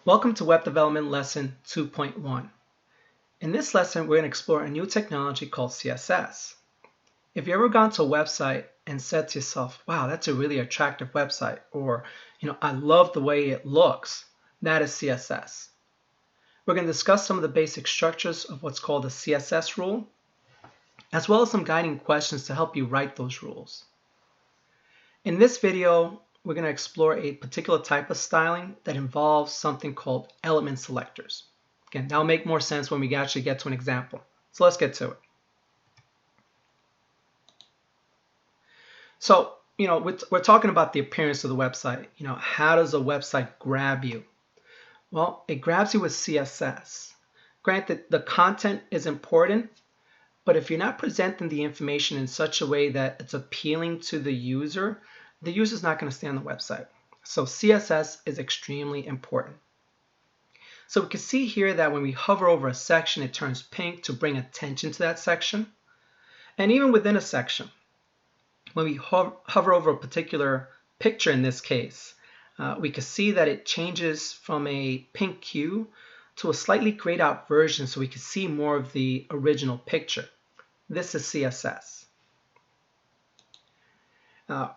Welcome to Web Development Lesson 2.1. In this lesson, we're going to explore a new technology called CSS. If you've ever gone to a website and said to yourself, wow, that's a really attractive website, or, I love the way it looks, that is CSS. We're going to discuss some of the basic structures of what's called a CSS rule, as well as some guiding questions to help you write those rules. In this video, we're going to explore a particular type of styling that involves something called element selectors. Again, that'll make more sense when we actually get to an example. So let's get to it. So, we're talking about the appearance of the website. How does a website grab you? Well, it grabs you with CSS. Granted, the content is important, but if you're not presenting the information in such a way that it's appealing to the user's not going to stay on the website. So CSS is extremely important. So we can see here that when we hover over a section, it turns pink to bring attention to that section. And even within a section, when we hover over a particular picture in this case, we can see that it changes from a pink hue to a slightly grayed out version so we can see more of the original picture. This is CSS.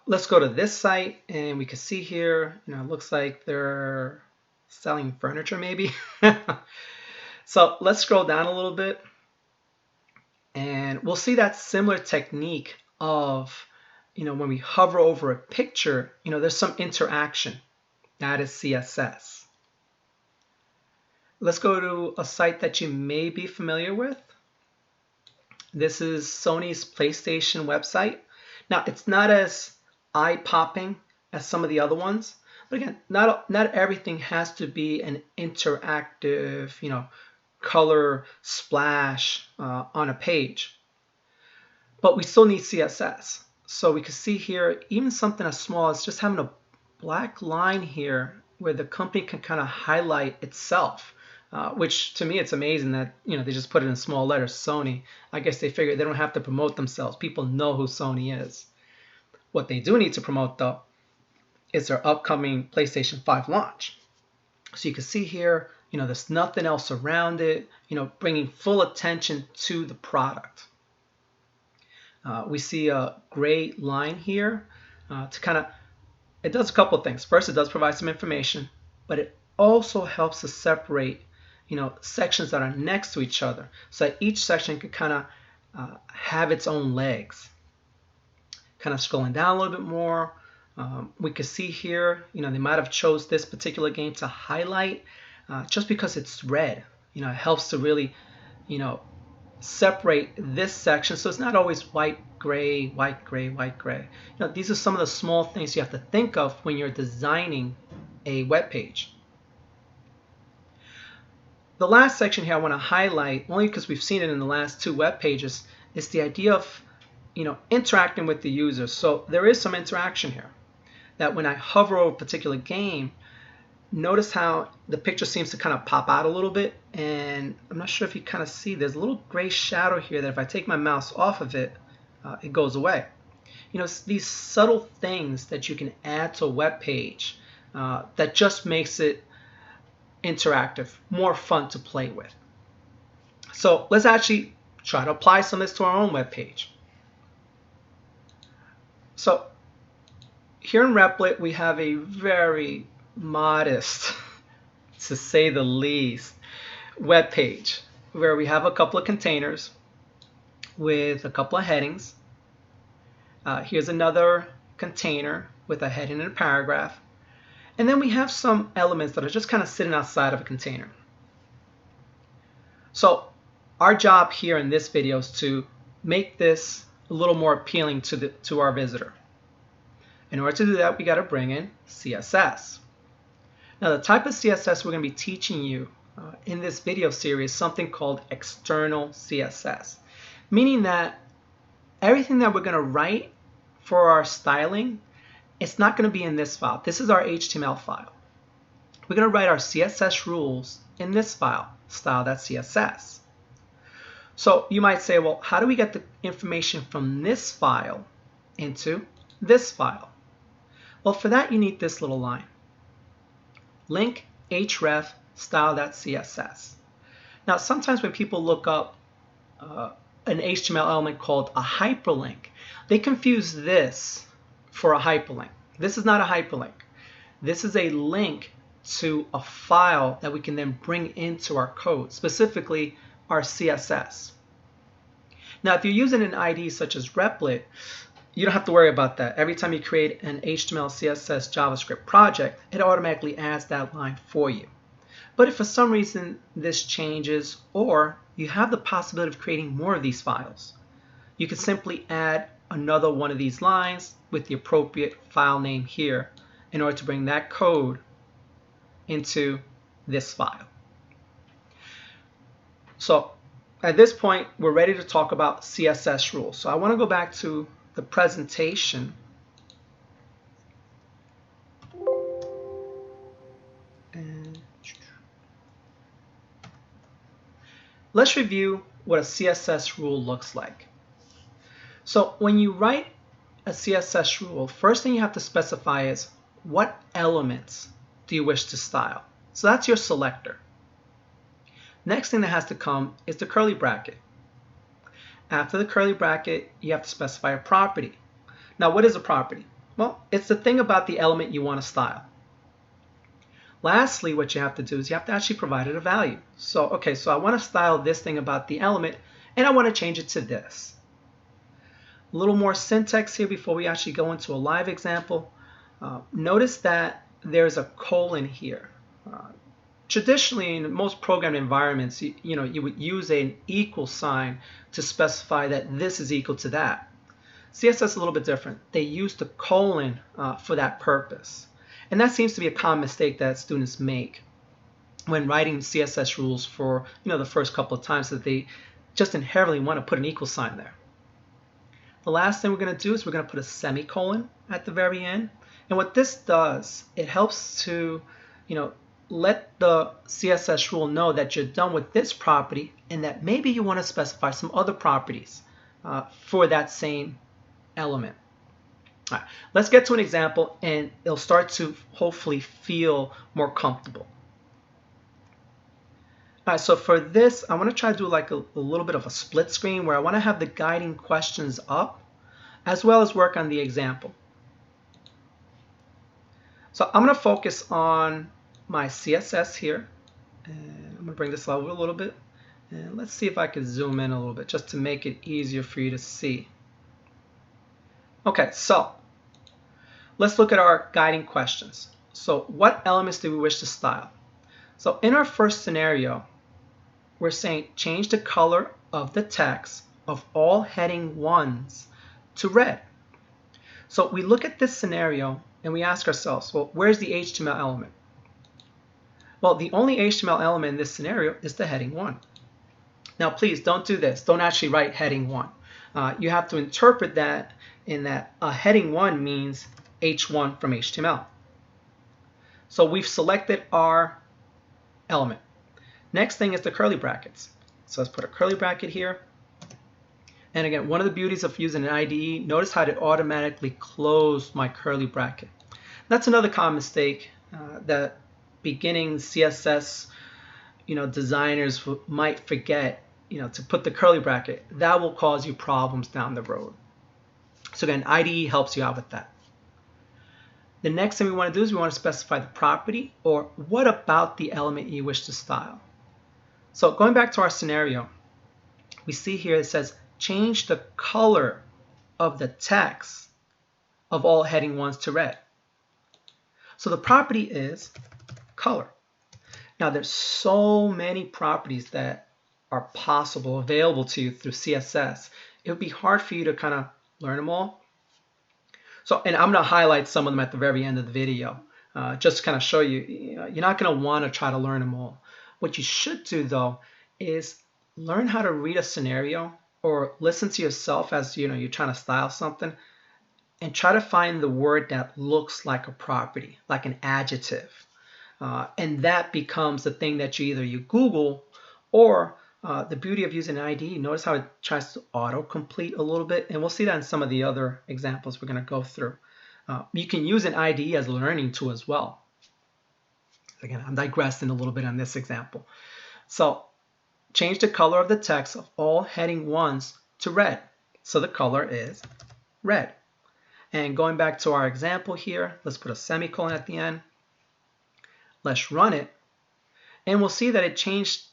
Let's go to this site and we can see here, it looks like they're selling furniture maybe. So let's scroll down a little bit and we'll see that similar technique of, when we hover over a picture, there's some interaction. That is CSS. Let's go to a site that you may be familiar with. This is Sony's PlayStation website. Now, it's not as eye-popping as some of the other ones, but again, not everything has to be an interactive, color splash on a page. But we still need CSS. So we can see here, even something as small as just having a black line here where the company can kind of highlight itself. Which to me, it's amazing that, they just put it in small letters, Sony. I guess they figure they don't have to promote themselves. People know who Sony is. What they do need to promote, though, is their upcoming PlayStation 5 launch. So you can see here, there's nothing else around it, bringing full attention to the product. We see a gray line here it does a couple of things. First, it does provide some information, but it also helps to separate sections that are next to each other so that each section can kind of have its own legs. Kind of scrolling down a little bit more, we can see here, they might have chose this particular game to highlight just because it's red. It helps to really, separate this section so it's not always white, gray, white, gray, white, gray. These are some of the small things you have to think of when you're designing a web page. The last section here I want to highlight, only because we've seen it in the last two web pages, is the idea of interacting with the user. So there is some interaction here. That when I hover over a particular game, notice how the picture seems to kind of pop out a little bit. And I'm not sure if you kind of see, there's a little gray shadow here that if I take my mouse off of it, it goes away. These subtle things that you can add to a web page that just makes it interactive, more fun to play with. So let's actually try to apply some of this to our own web page. So here in Replit, we have a very modest, to say the least, web page where we have a couple of containers with a couple of headings. Here's another container with a heading and a paragraph. And then we have some elements that are just kind of sitting outside of a container. So our job here in this video is to make this a little more appealing to our visitor. In order to do that, we got to bring in CSS. Now, the type of CSS we're going to be teaching you in this video series is something called external CSS, meaning that everything that we're going to write for our styling, it's not going to be in this file. This is our HTML file. We're going to write our CSS rules in this file, style.css. So you might say, well, how do we get the information from this file into this file? Well, for that, you need this little line. Link href style.css. Now, sometimes when people look up an HTML element called a hyperlink, they confuse this for a hyperlink. This is not a hyperlink. This is a link to a file that we can then bring into our code, specifically our CSS. Now, if you're using an IDE such as Replit, you don't have to worry about that. Every time you create an HTML, CSS, JavaScript project, it automatically adds that line for you. But if for some reason this changes, or you have the possibility of creating more of these files, you can simply add another one of these lines with the appropriate file name here in order to bring that code into this file. So at this point, we're ready to talk about CSS rules. So I want to go back to the presentation. And let's review what a CSS rule looks like. So when you write a CSS rule, first thing you have to specify is what elements do you wish to style. So that's your selector. Next thing that has to come is the curly bracket. After the curly bracket, you have to specify a property. Now, what is a property? Well, it's the thing about the element you want to style. Lastly, what you have to do is you have to actually provide it a value. So, okay, so I want to style this thing about the element, and I want to change it to this. A little more syntax here before we actually go into a live example. Notice that there's a colon here. Traditionally, in most programming environments, you would use an equal sign to specify that this is equal to that. CSS is a little bit different. They use the colon for that purpose. And that seems to be a common mistake that students make when writing CSS rules for the first couple of times, that they just inherently want to put an equal sign there. The last thing we're going to do is we're going to put a semicolon at the very end. And what this does, it helps to let the CSS rule know that you're done with this property and that maybe you want to specify some other properties for that same element. All right, let's get to an example and it'll start to hopefully feel more comfortable. All right, so for this, I want to try to do like a little bit of a split screen where I want to have the guiding questions up as well as work on the example. So I'm going to focus on my CSS here, and I'm going to bring this over a little bit, and let's see if I can zoom in a little bit just to make it easier for you to see. Okay, so let's look at our guiding questions. So what elements do we wish to style? So in our first scenario, we're saying change the color of the text of all heading 1s to red. So we look at this scenario and we ask ourselves, well, where's the HTML element? Well, the only HTML element in this scenario is the heading 1. Now, please don't do this. Don't actually write heading 1. You have to interpret that in that a heading 1 means H1 from HTML. So we've selected our element. Next thing is the curly brackets. So let's put a curly bracket here. And again, one of the beauties of using an IDE, notice how it automatically closed my curly bracket. That's another common mistake that beginning CSS designers might forget to put the curly bracket. That will cause you problems down the road. So again, IDE helps you out with that. The next thing we want to do is we want to specify the property, or what about the element you wish to style. So going back to our scenario, we see here it says change the color of the text of all heading 1s to red. So the property is color. Now there's so many properties that are possible, available to you through CSS. It would be hard for you to kind of learn them all. So, and I'm going to highlight some of them at the very end of the video, just to kind of show you, you're not going to want to try to learn them all. What you should do though is learn how to read a scenario or listen to yourself as you're trying to style something, and try to find the word that looks like a property, like an adjective. And that becomes the thing that you Google, or the beauty of using an IDE, notice how it tries to auto-complete a little bit, and we'll see that in some of the other examples we're going to go through. You can use an IDE as a learning tool as well. Again, I'm digressing a little bit on this example. So change the color of the text of all heading 1s to red. So the color is red. And going back to our example here, let's put a semicolon at the end. Let's run it. And we'll see that it changed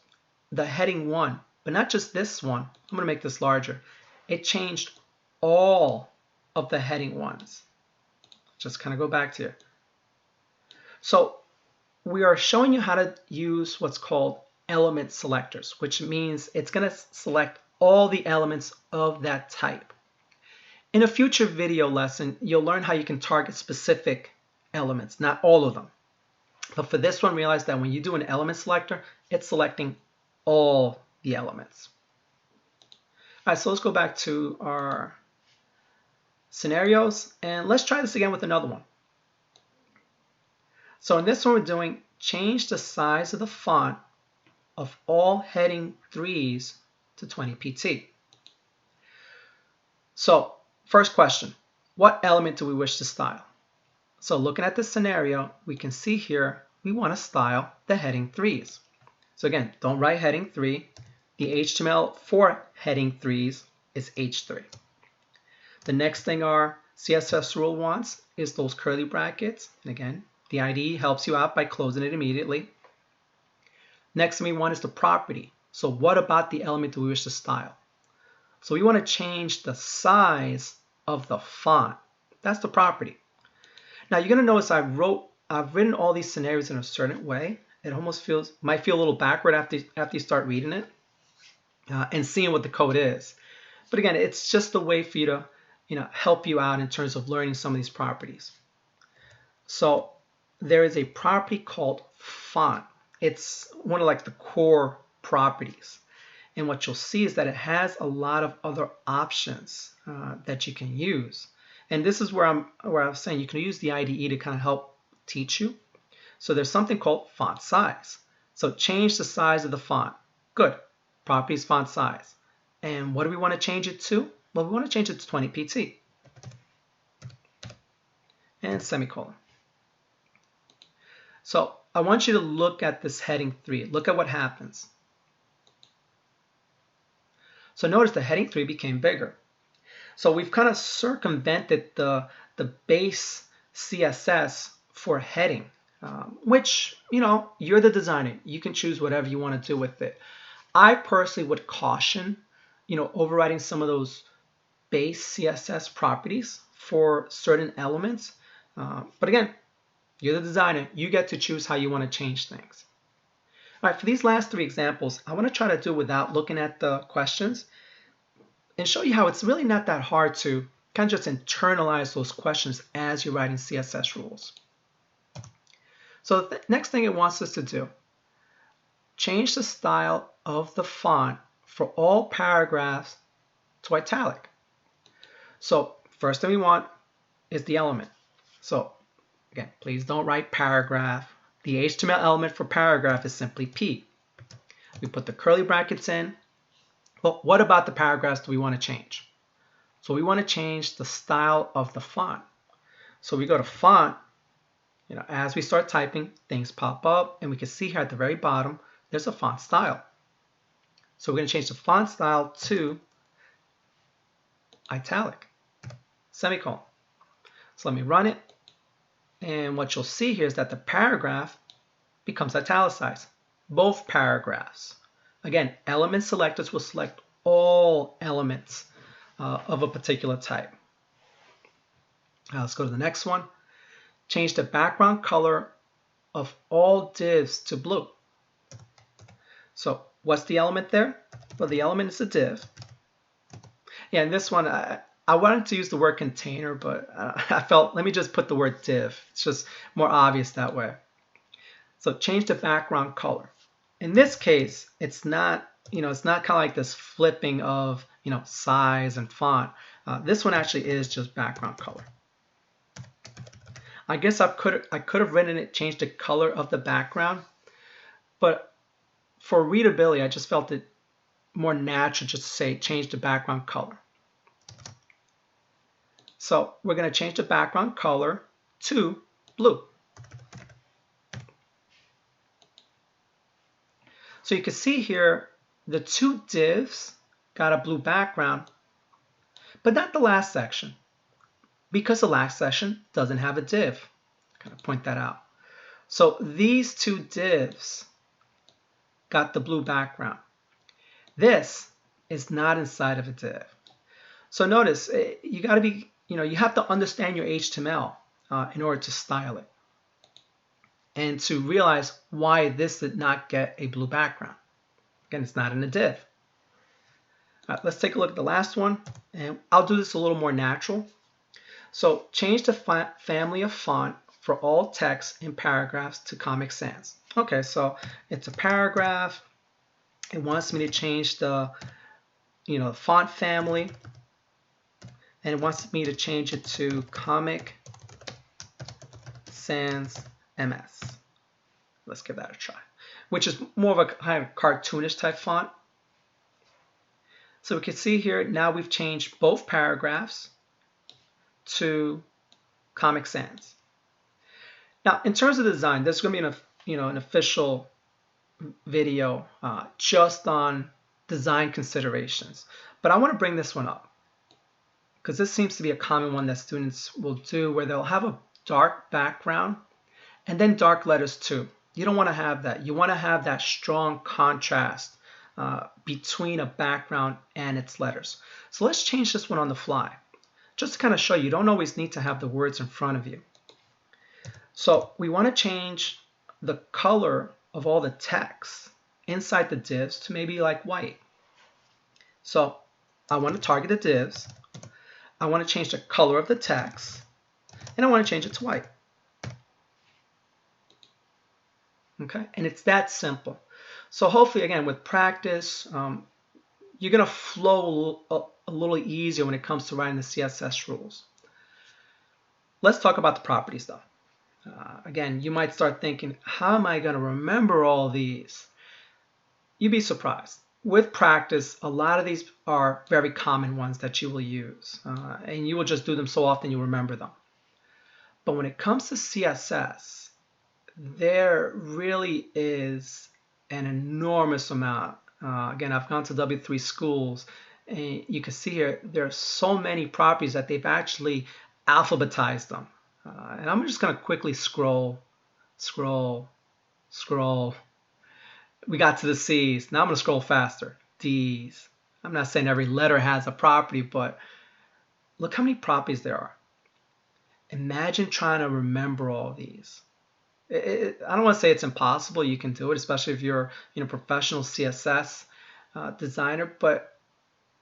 the heading 1, but not just this one. I'm going to make this larger. It changed all of the heading 1s. Just kind of go back to it. So we are showing you how to use what's called element selectors, which means it's going to select all the elements of that type. In a future video lesson, you'll learn how you can target specific elements, not all of them. But for this one, realize that when you do an element selector, it's selecting all the elements. All right, so let's go back to our scenarios, and let's try this again with another one. So in this one, we're doing change the size of the font of all heading 3s to 20 pt. So first question, what element do we wish to style? So looking at this scenario, we can see here we want to style the heading 3s. So again, don't write heading 3. The HTML for heading 3s is H3. The next thing our CSS rule wants is those curly brackets. And again, the IDE helps you out by closing it immediately. Next thing we want is the property. So what about the element do we wish to style? So we want to change the size of the font. That's the property. Now you're going to notice I've written all these scenarios in a certain way. It almost might feel a little backward after you start reading it and seeing what the code is. But again, it's just a way for you to help you out in terms of learning some of these properties. So there is a property called font. It's one of the core properties. And what you'll see is that it has a lot of other options that you can use. And this is where I was saying you can use the IDE to kind of help teach you. So there's something called font size. So change the size of the font. Good. Properties font size. And what do we want to change it to? Well, we want to change it to 20 pt. And semicolon. So I want you to look at this heading 3. Look at what happens. So notice the heading 3 became bigger. So we've kind of circumvented the base CSS for heading, which, you're the designer. You can choose whatever you want to do with it. I personally would caution, overriding some of those base CSS properties for certain elements. But again, you're the designer. You get to choose how you want to change things. All right, for these last 3 examples, I want to try to do without looking at the questions and show you how it's really not that hard to kind of just internalize those questions as you're writing CSS rules. So the next thing it wants us to do, change the style of the font for all paragraphs to italic. So first thing we want is the element. So again, please don't write paragraph. The HTML element for paragraph is simply P. We put the curly brackets in. Well, what about the paragraphs do we want to change? So we want to change the style of the font. So we go to font. As we start typing, things pop up, and we can see here at the very bottom, there's a font style. So we're going to change the font style to italic, semicolon. So let me run it. And what you'll see here is that the paragraph becomes italicized, both paragraphs. Again, element selectors will select all elements of a particular type. Let's go to the next one. Change the background color of all divs to blue. So what's the element there? Well, the element is a div. Yeah, in this one, I wanted to use the word container, but I felt, let me just put the word div. It's just more obvious that way. So change the background color. In this case, it's not, it's not kind of like this flipping of, size and font. This one actually is just background color. I guess I could have written it, changed the color of the background, but for readability, I just felt it more natural just to say change the background color. So we're going to change the background color to blue. So you can see here the two divs got a blue background, but not the last section, because the last section doesn't have a div. Kind of point that out. So these two divs got the blue background. This is not inside of a div. So notice you got to be, you have to understand your HTML in order to style it and to realize why this did not get a blue background. Again, it's not in a div. Let's take a look at the last one, and I'll do this a little more natural. So change the family of font for all text in paragraphs to Comic Sans. Okay, so it's a paragraph. It wants me to change the font family, and it wants me to change it to Comic Sans MS. Let's give that a try, which is more of a kind of cartoonish type font. So we can see here now we've changed both paragraphs to Comic Sans. Now, in terms of design, there's going to be an official video just on design considerations, but I want to bring this one up because this seems to be a common one that students will do, where they'll have a dark background and then dark letters too. You don't want to have that. You want to have that strong contrast between a background and its letters. So let's change this one on the fly, just to kind of show you don't always need to have the words in front of you. So we want to change the color of all the text inside the divs to maybe like white. So I want to target the divs. I want to change the color of the text, and I want to change it to white. Okay, and it's that simple. So hopefully, again, with practice, you're going to flow a little easier when it comes to writing the CSS rules. Let's talk about the properties, though. Again, you might start thinking, how am I going to remember all these? You'd be surprised. With practice, a lot of these are very common ones that you will use, and you will just do them so often you remember them. But when it comes to CSS, there really is an enormous amount. Again, I've gone to W3 schools, and you can see here there are so many properties that they've actually alphabetized them. And I'm just going to quickly scroll. We got to the C's. Now I'm going to scroll faster. D's. I'm not saying every letter has a property, but look how many properties there are. Imagine trying to remember all these. I don't want to say it's impossible. You can do it, especially if you're a professional CSS designer. But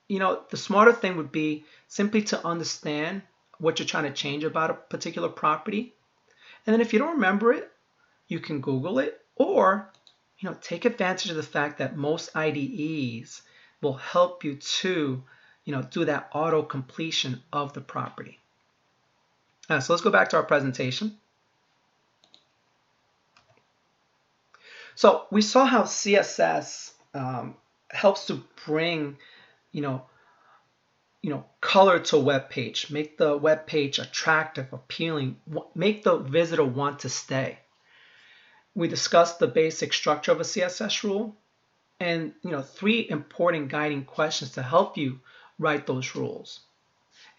the smarter thing would be simply to understand what you're trying to change about a particular property. And then if you don't remember it, you can Google it, or take advantage of the fact that most IDEs will help you to do that auto completion of the property. So let's go back to our presentation. So we saw how CSS helps to bring color to a web page, make the web page attractive, appealing, make the visitor want to stay. We discussed the basic structure of a CSS rule and 3 important guiding questions to help you write those rules.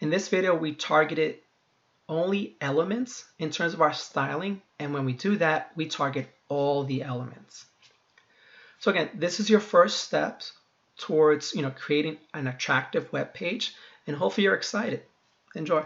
In this video, we targeted only elements in terms of our styling, and when we do that, we target all the elements. So again, this is your first steps towards creating an attractive web page, and hopefully you're excited. Enjoy.